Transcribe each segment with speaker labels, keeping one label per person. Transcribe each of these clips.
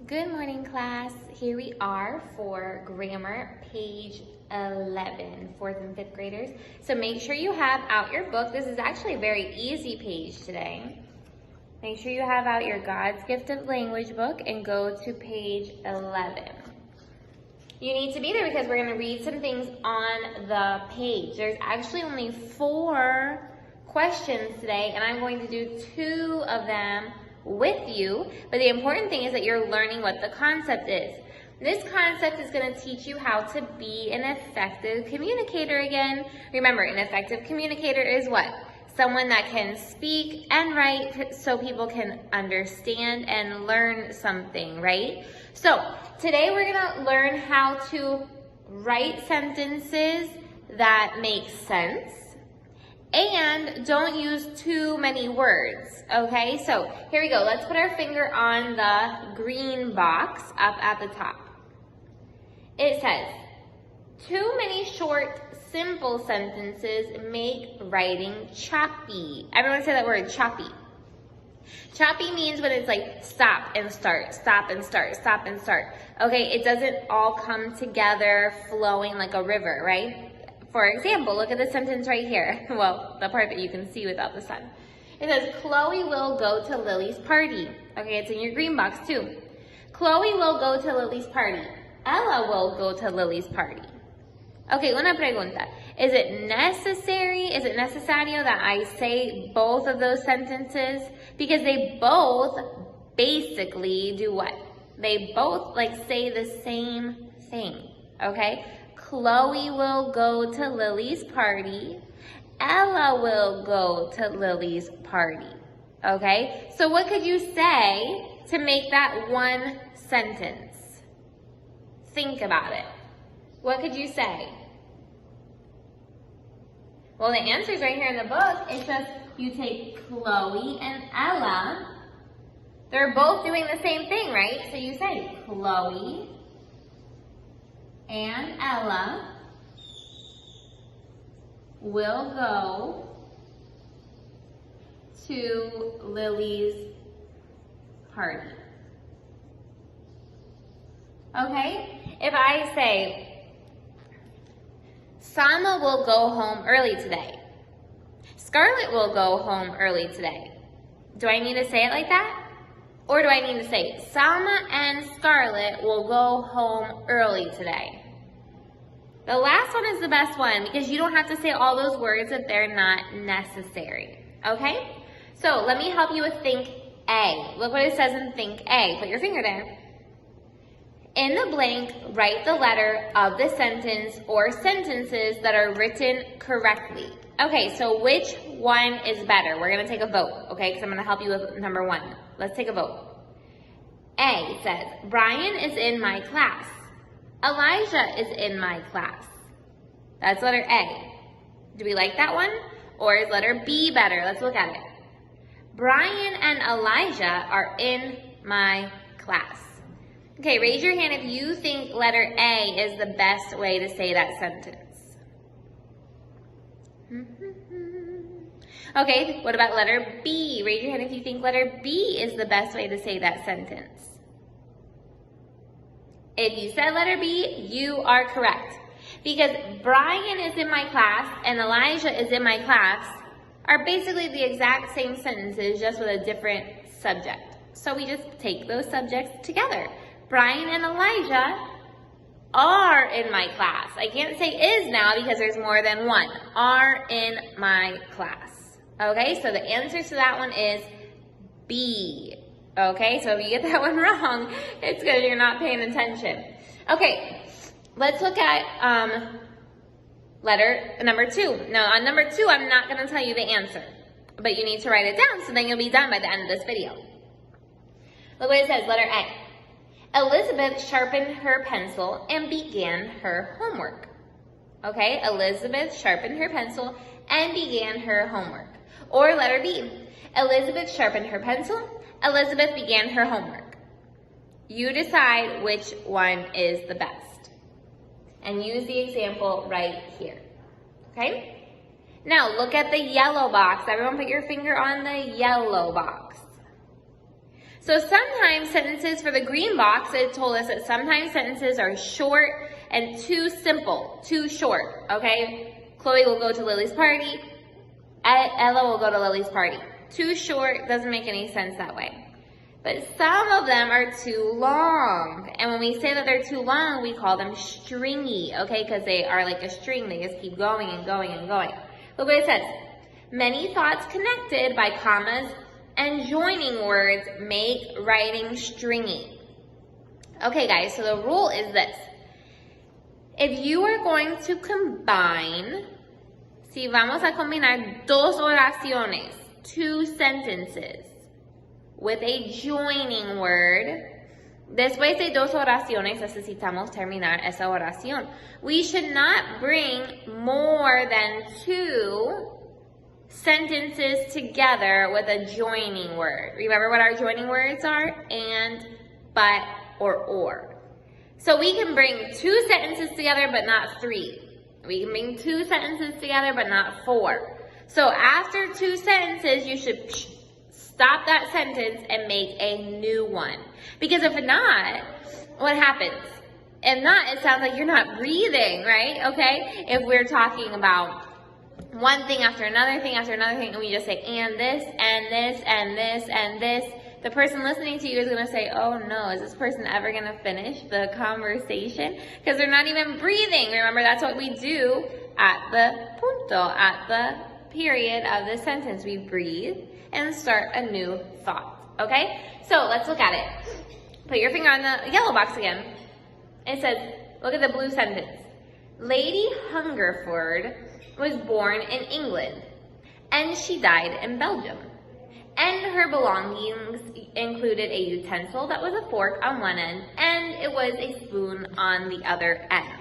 Speaker 1: Good morning, class. Here we are for grammar, page 11, 4th and 5th graders. So make sure you have out your book. This is actually a very easy page today. Make sure you have out your God's Gift of Language book and go to page 11. You need to be there because we're going to read some things on the page. There's actually only 4 questions today, and I'm going to do 2 of them with you, but the important thing is that you're learning what the concept is. This concept is going to teach you how to be an effective communicator again. Remember, an effective communicator is what? Someone that can speak and write so people can understand and learn something, right? So, today we're going to learn how to write sentences that make sense and don't use too many words, okay? So here we go. Let's put our finger on the green box up at the top. It says, too many short, simple sentences make writing choppy. Everyone say that word, choppy. Choppy means when it's like stop and start, stop and start, stop and start. Okay, it doesn't all come together flowing like a river, right? For example, look at the sentence right here. Well, the part that you can see without the sun. It says, Chloe will go to Lily's party. Okay, it's in your green box too. Chloe will go to Lily's party. Ella will go to Lily's party. Okay, una pregunta. Is it necessary, is it necesario that I say both of those sentences? Because they both basically do what? They both say the same thing, okay? Chloe will go to Lily's party. Ella will go to Lily's party. Okay? So what could you say to make that one sentence? Think about it. What could you say? Well, the answer is right here in the book. It says you take Chloe and Ella. They're both doing the same thing, right? So you say Chloe and Ella will go to Lily's party. Okay? If I say, Sama will go home early today. Scarlett will go home early today. Do I need to say it like that? Or do I need to say, Salma and Scarlett will go home early today? The last one is the best one because you don't have to say all those words if they're not necessary. Okay? So let me help you with Think A. Look what it says in Think A. Put your finger there. In the blank, write the letter of the sentence or sentences that are written correctly. Okay, so which one is better? We're going to take a vote, okay, because I'm going to help you with number 1. Let's take a vote. A says, Brian is in my class. Elijah is in my class. That's letter A. Do we like that one? Or is letter B better? Let's look at it. Brian and Elijah are in my class. Okay, raise your hand if you think letter A is the best way to say that sentence. Okay, what about letter B? Raise your hand if you think letter B is the best way to say that sentence. If you said letter B, you are correct. Because Brian is in my class and Elijah is in my class are basically the exact same sentences, just with a different subject. So we just take those subjects together. Brian and Elijah are in my class. I can't say is now because there's more than one. Are in my class. Okay, so the answer to that one is B. Okay, so if you get that one wrong, it's because you're not paying attention. Okay, let's look at letter number 2. Now, on number 2, I'm not going to tell you the answer, but you need to write it down so then you'll be done by the end of this video. Look what it says, letter A. Elizabeth sharpened her pencil and began her homework. Okay, Elizabeth sharpened her pencil and began her homework. Or letter B. Elizabeth sharpened her pencil. Elizabeth began her homework. You decide which one is the best. And use the example right here. Okay? Now look at the yellow box. Everyone put your finger on the yellow box. So sometimes sentences for the green box, it told us that sometimes sentences are short and too simple, too short, okay? Chloe will go to Lily's party. Ella will go to Lily's party. Too short, doesn't make any sense that way. But some of them are too long. And when we say that they're too long, we call them stringy, okay? Because they are like a string. They just keep going and going and going. Look what it says. Many thoughts connected by commas and joining words make writing stringy. Okay, guys, so the rule is this. If you are going to combine, si vamos a combinar dos oraciones, two sentences, with a joining word, después de dos oraciones necesitamos terminar esa oración. We should not bring more than two sentences together with a joining word. Remember what our joining words are? And, but, or. So we can bring two sentences together but not three. We can bring two sentences together but not four. So after two sentences, you should stop that sentence and make a new one. Because if not, what happens? If not, it sounds like you're not breathing, right? Okay? If we're talking about one thing after another thing after another thing, and we just say, and this, and this, and this, and this, the person listening to you is going to say, oh no, is this person ever going to finish the conversation? Because they're not even breathing. Remember, that's what we do at the punto, at the period of the sentence. We breathe and start a new thought, okay? So let's look at it. Put your finger on the yellow box again. It says, look at the blue sentence. Lady Hungerford was born in England, and she died in Belgium. And her belongings included a utensil that was a fork on one end, and it was a spoon on the other end.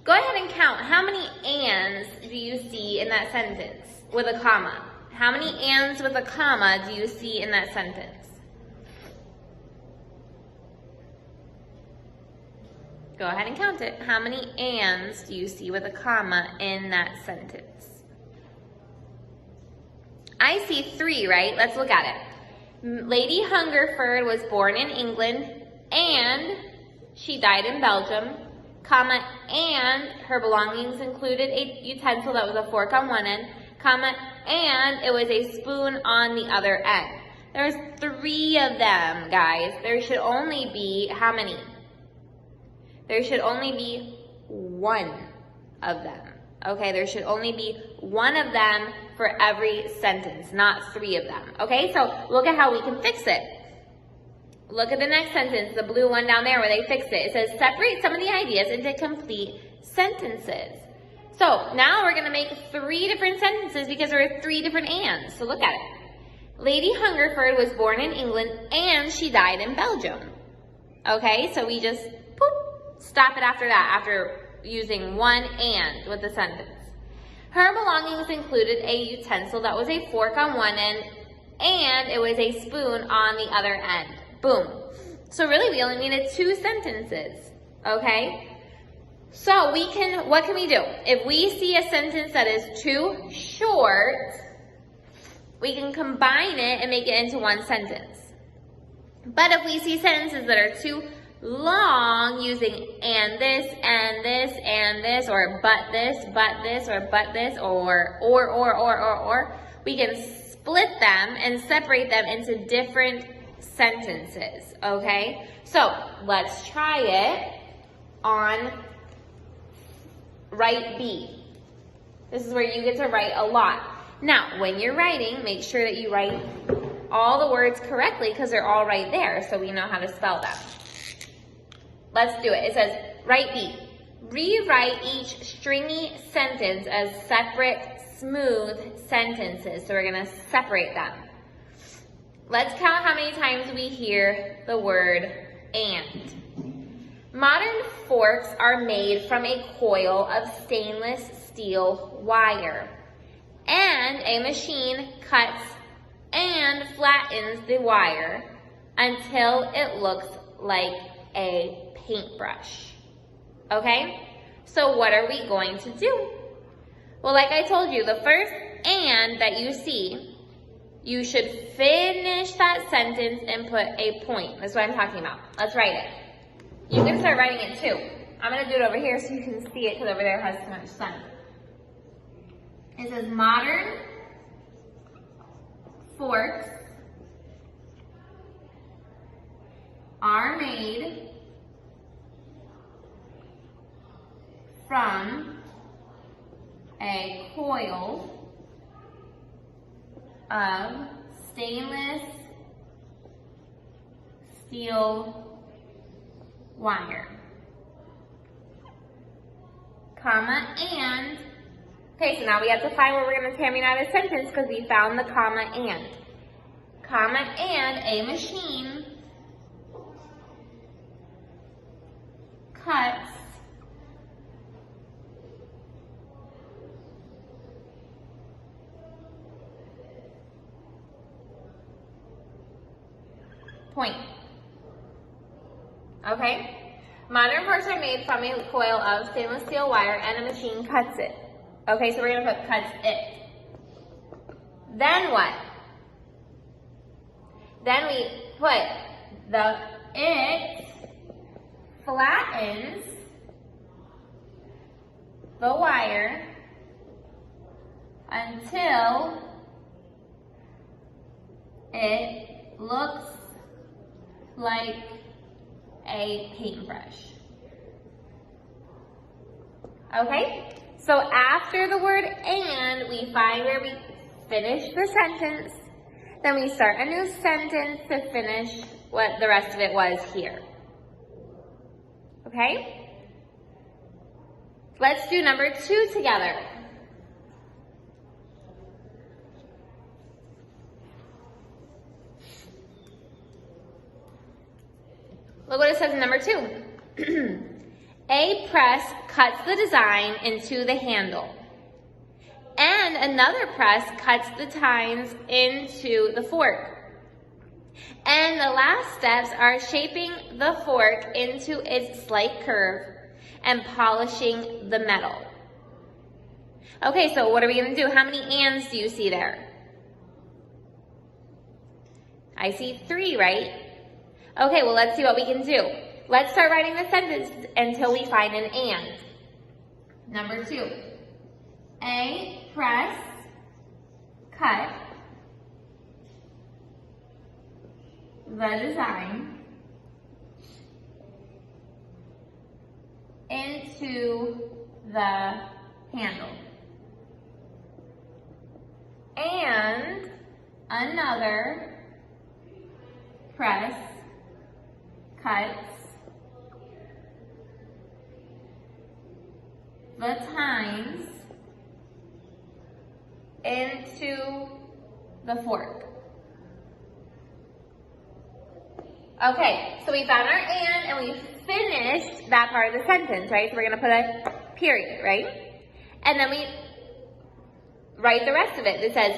Speaker 1: Go ahead and count. How many ands do you see in that sentence with a comma? How many ands with a comma do you see in that sentence? Go ahead and count it. How many ands do you see with a comma in that sentence? I see 3, right? Let's look at it. Lady Hungerford was born in England, and she died in Belgium, comma, and her belongings included a utensil that was a fork on one end, comma, and it was a spoon on the other end. There's 3 of them, guys. There should only be, how many? There should only be 1 of them. Okay, there should only be 1 of them for every sentence, not 3 of them. Okay, so look at how we can fix it. Look at the next sentence, the blue one down there where they fixed it. It says, separate some of the ideas into complete sentences. So now we're going to make 3 different sentences because there are 3 different ands. So look at it. Lady Hungerford was born in England and she died in Belgium. Okay, so we just stop it after that, after using 1 and with the sentence. Her belongings included a utensil that was a fork on one end and it was a spoon on the other end. Boom. So really we only needed 2 sentences, okay? So what can we do? If we see a sentence that is too short, we can combine it and make it into 1 sentence. But if we see sentences that are too long, using and this, and this, and this, or but this, or but this, or, we can split them and separate them into different sentences, okay? So, let's try it on write B. This is where you get to write a lot. Now, when you're writing, make sure that you write all the words correctly because they're all right there, so we know how to spell them. Let's do it. It says, write B. Rewrite each stringy sentence as separate, smooth sentences. So we're going to separate them. Let's count how many times we hear the word and. Modern forks are made from a coil of stainless steel wire. And a machine cuts and flattens the wire until it looks like a paintbrush. Okay? So what are we going to do? Well, like I told you, the first and that you see, you should finish that sentence and put a point. That's what I'm talking about. Let's write it. You can start writing it too. I'm going to do it over here so you can see it because over there has too much sun. It says modern forks are made from a coil of stainless steel wire, comma, and, okay, so now we have to find where we're going to terminate a sentence because we found the comma, and a machine cuts point. Okay? Modern forks are made from a coil of stainless steel wire and a machine cuts it. Okay, so we're going to put cuts it. Then what? Then we put the it flattens the wire until it looks like a paintbrush. Okay? So after the word and, we find where we finish the sentence. Then we start a new sentence to finish what the rest of it was here. Okay? Let's do number 2 together. Look what it says in number 2. A press cuts the design into the handle, and another press cuts the tines into the fork. And the last steps are shaping the fork into its slight curve and polishing the metal. Okay, so what are we going to do? How many ands do you see there? I see 3, right? Okay, well, let's see what we can do. Let's start writing the sentence until we find an and. Number 2. A press cut the design into the handle. And another press cuts the tines into the fork. Okay, so we found our and we finished that part of the sentence, right? So we're going to put a period, right? And then we write the rest of it. It says,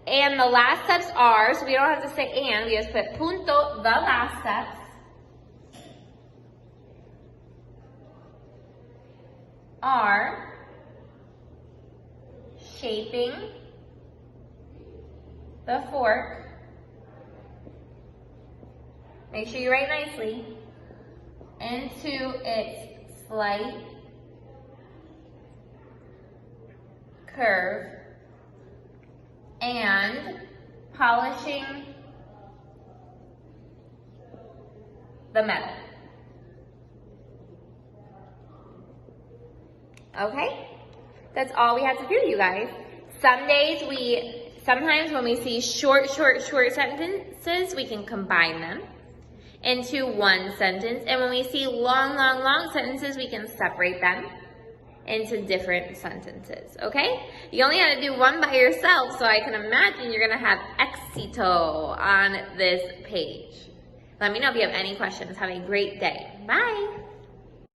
Speaker 1: and the last steps are, so we don't have to say and, we just put punto, the last steps. Are shaping the fork. Make sure you write nicely. Into its slight curve and polishing the metal. Okay? That's all we have to do, you guys. Sometimes when we see short sentences, we can combine them into one sentence. And when we see long sentences, we can separate them into different sentences, okay? You only have to do one by yourself, so I can imagine you're gonna have éxito on this page. Let me know if you have any questions. Have a great day. Bye.